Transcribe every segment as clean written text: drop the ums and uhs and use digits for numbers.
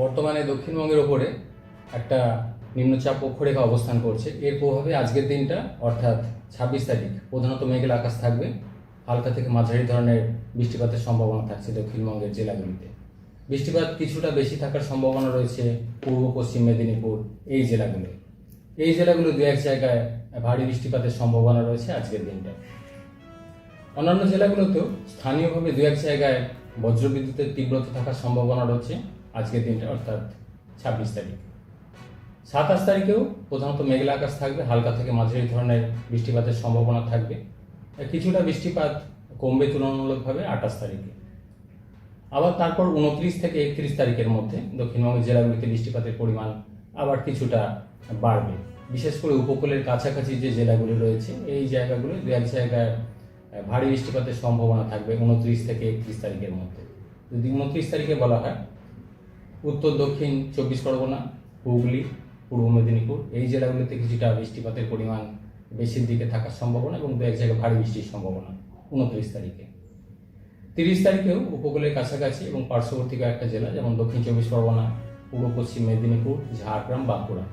বর্তমানে দক্ষিণবঙ্গের ওপরে একটা নিম্নচাপ অক্ষরেখা অবস্থান করছে। এর প্রভাবে আজকের দিনটা অর্থাৎ 26 তারিখ প্রধানত মেঘলা আকাশ থাকবে। হালকা থেকে মাঝারি ধরনের বৃষ্টিপাতের সম্ভাবনা থাকছে দক্ষিণবঙ্গের জেলাগুলিতে। বৃষ্টিপাত কিছুটা বেশি থাকার সম্ভাবনা রয়েছে পূর্ব পশ্চিম মেদিনীপুর এই জেলাগুলো। এই জেলাগুলো দু এক জায়গায় ভারী বৃষ্টিপাতের সম্ভাবনা রয়েছে আজকের দিনটা। অন্যান্য জেলাগুলোতেও স্থানীয়ভাবে দু এক জায়গায় বজ্রবিদ্যুতের তীব্রতা থাকার সম্ভাবনা রয়েছে আজকের দিনটা অর্থাৎ 26 তারিখ। 27 তারিখেও প্রধানত মেঘলা আকাশ থাকবে, হালকা থেকে মাঝারি ধরনের বৃষ্টিপাতের সম্ভাবনা থাকবে। কিছুটা বৃষ্টিপাত কমবে তুলনামূলকভাবে 28 তারিখে। আবার তারপর 29 থেকে 31 তারিখের মধ্যে দক্ষিণবঙ্গের জেলাগুলিতে বৃষ্টিপাতের পরিমাণ আবার কিছুটা বাড়বে। বিশেষ করে উপকূলের কাছাকাছি যে জেলাগুলি রয়েছে এই জায়গাগুলো দু এক জায়গায় ভারী বৃষ্টিপাতের সম্ভাবনা থাকবে 29 থেকে 31 তারিখের মধ্যে। যদি 29 তারিখে বলা হয়, উত্তর দক্ষিণ 24 পরগনা, হুগলি, পূর্ব মেদিনীপুর এই জেলাগুলিতে কিছুটা বৃষ্টিপাতের পরিমাণ বেশির দিকে থাকার সম্ভাবনা এবং দু এক জায়গায় ভারী বৃষ্টির সম্ভাবনা 29 তারিখে। 30 তারিখেও উপকূলের কাছাকাছি এবং পার্শ্ববর্তী কয়েকটা জেলা যেমন দক্ষিণ 24 পরগনা, পূর্ব পশ্চিম মেদিনীপুর, ঝাড়গ্রাম, বাঁকুড়া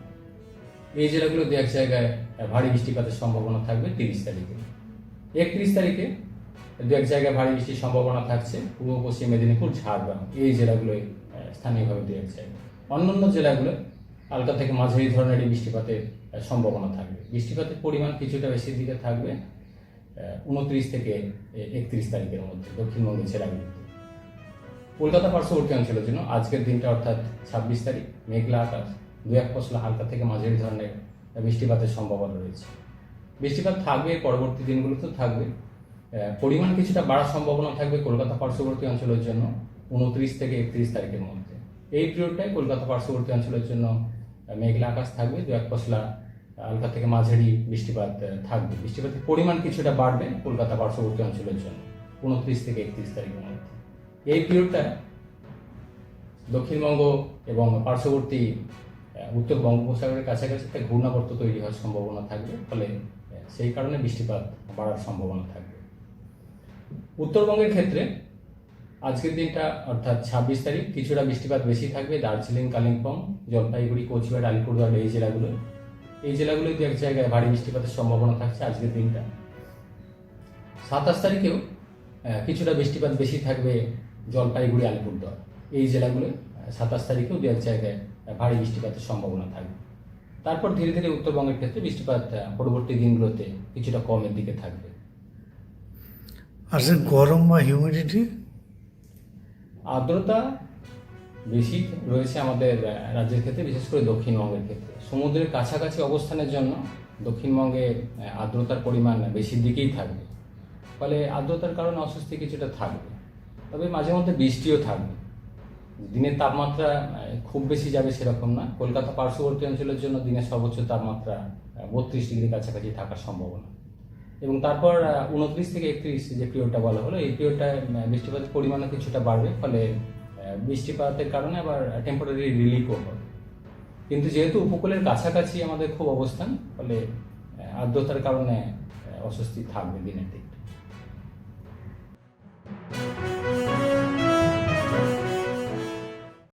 এই জেলাগুলো দু এক জায়গায় ভারী বৃষ্টিপাতের সম্ভাবনা থাকবে 30 তারিখে। 31 তারিখে দু এক জায়গায় ভারী বৃষ্টির সম্ভাবনা থাকছে পূর্ব পশ্চিম মেদিনীপুর, ঝাড়গ্রাম এই জেলাগুলোয় স্থানীয়ভাবে দু এক জায়গায়। অন্যান্য জেলাগুলো হালকা থেকে মাঝারি ধরনের বৃষ্টিপাতের সম্ভাবনা থাকবে। বৃষ্টিপাতের পরিমাণ কিছুটা বেশির দিকে থাকবে 29 থেকে 31 তারিখের মধ্যে দক্ষিণবঙ্গের জেলাগুলিতে। কলকাতা পার্শ্ববর্তী অঞ্চলের জন্য আজকের দিনটা অর্থাৎ 26 তারিখ মেঘলা আকাশ, দু এক পশলা হালকা থেকে মাঝারি ধরনের বৃষ্টিপাতের সম্ভাবনা রয়েছে। বৃষ্টিপাত থাকবে, পরবর্তী দিনগুলোতেও থাকবে। পরিমাণ কিছুটা বাড়ার সম্ভাবনা থাকবে কলকাতা পার্শ্ববর্তী অঞ্চলের জন্য 29 থেকে 31 তারিখের মধ্যে। এই পিরিয়ডটায় কলকাতা পার্শ্ববর্তী অঞ্চলের জন্য মেঘলা আকাশ থাকবে, দু এক পশলা হালকা থেকে মাঝারি বৃষ্টিপাত থাকবে। বৃষ্টিপাতের পরিমাণ কিছুটা বাড়বে কলকাতা পার্শ্ববর্তী অঞ্চলের জন্য 29 থেকে 31 তারিখের মধ্যে। এই পিরিয়ডটায় দক্ষিণবঙ্গ এবং পার্শ্ববর্তী উত্তর বঙ্গোপসাগরের কাছাকাছি একটা ঘূর্ণাবর্ত তৈরি হওয়ার সম্ভাবনা থাকবে, ফলে সেই কারণে বৃষ্টিপাত বাড়ার সম্ভাবনা থাকবে। উত্তরবঙ্গের ক্ষেত্রে আজকের দিনটা অর্থাৎ 26 তারিখ কিছুটা বৃষ্টিপাত বেশি থাকবে দার্জিলিং, কালিম্পং, জলপাইগুড়ি, কোচবিহার, আলিপুরদুয়ার এই জেলাগুলোয় দু এক জায়গায় ভারী বৃষ্টিপাতের সম্ভাবনা থাকছে আজকের দিনটা। 27 তারিখেও কিছুটা বৃষ্টিপাত বেশি থাকবে জলপাইগুড়ি, আলিপুরদুয়ার এই জেলাগুলোয় 27 তারিখেও দু এক জায়গায় ভারী বৃষ্টিপাতের সম্ভাবনা থাকবে। তারপর ধীরে ধীরে উত্তরবঙ্গের ক্ষেত্রে বৃষ্টিপাত পরবর্তী দিনগুলোতে কিছুটা কমের দিকে থাকবে। আর গরম বা হিউমিডিটি, আর্দ্রতা বেশি রয়েছে আমাদের রাজ্যের ক্ষেত্রে, বিশেষ করে দক্ষিণবঙ্গের ক্ষেত্রে। সমুদ্রের কাছাকাছি অবস্থানের জন্য দক্ষিণবঙ্গে আর্দ্রতার পরিমাণ বেশির দিকেই থাকবে, ফলে আর্দ্রতার কারণে অস্বস্তি কিছুটা থাকবে। তবে মাঝে মধ্যে বৃষ্টিও থাকবে। দিনের তাপমাত্রা খুব বেশি যাবে সেরকম না। কলকাতা পার্শ্ববর্তী অঞ্চলের জন্য দিনের সর্বোচ্চ তাপমাত্রা 32 ডিগ্রি কাছাকাছি থাকার সম্ভাবনা। এবং তারপর 29 থেকে 31 যে পিরিয়ডটা বলা হলো, এই পিরিয়ডটায় বৃষ্টিপাতের পরিমাণও কিছুটা বাড়বে, ফলে বৃষ্টিপাতের কারণে আবার টেম্পোরারি রিলিফও হবে। কিন্তু যেহেতু উপকূলের কাছাকাছি আমাদের খুব অবস্থান, ফলে আর্দ্রতার কারণে অস্বস্তি থাকবে দিনের দিকটা।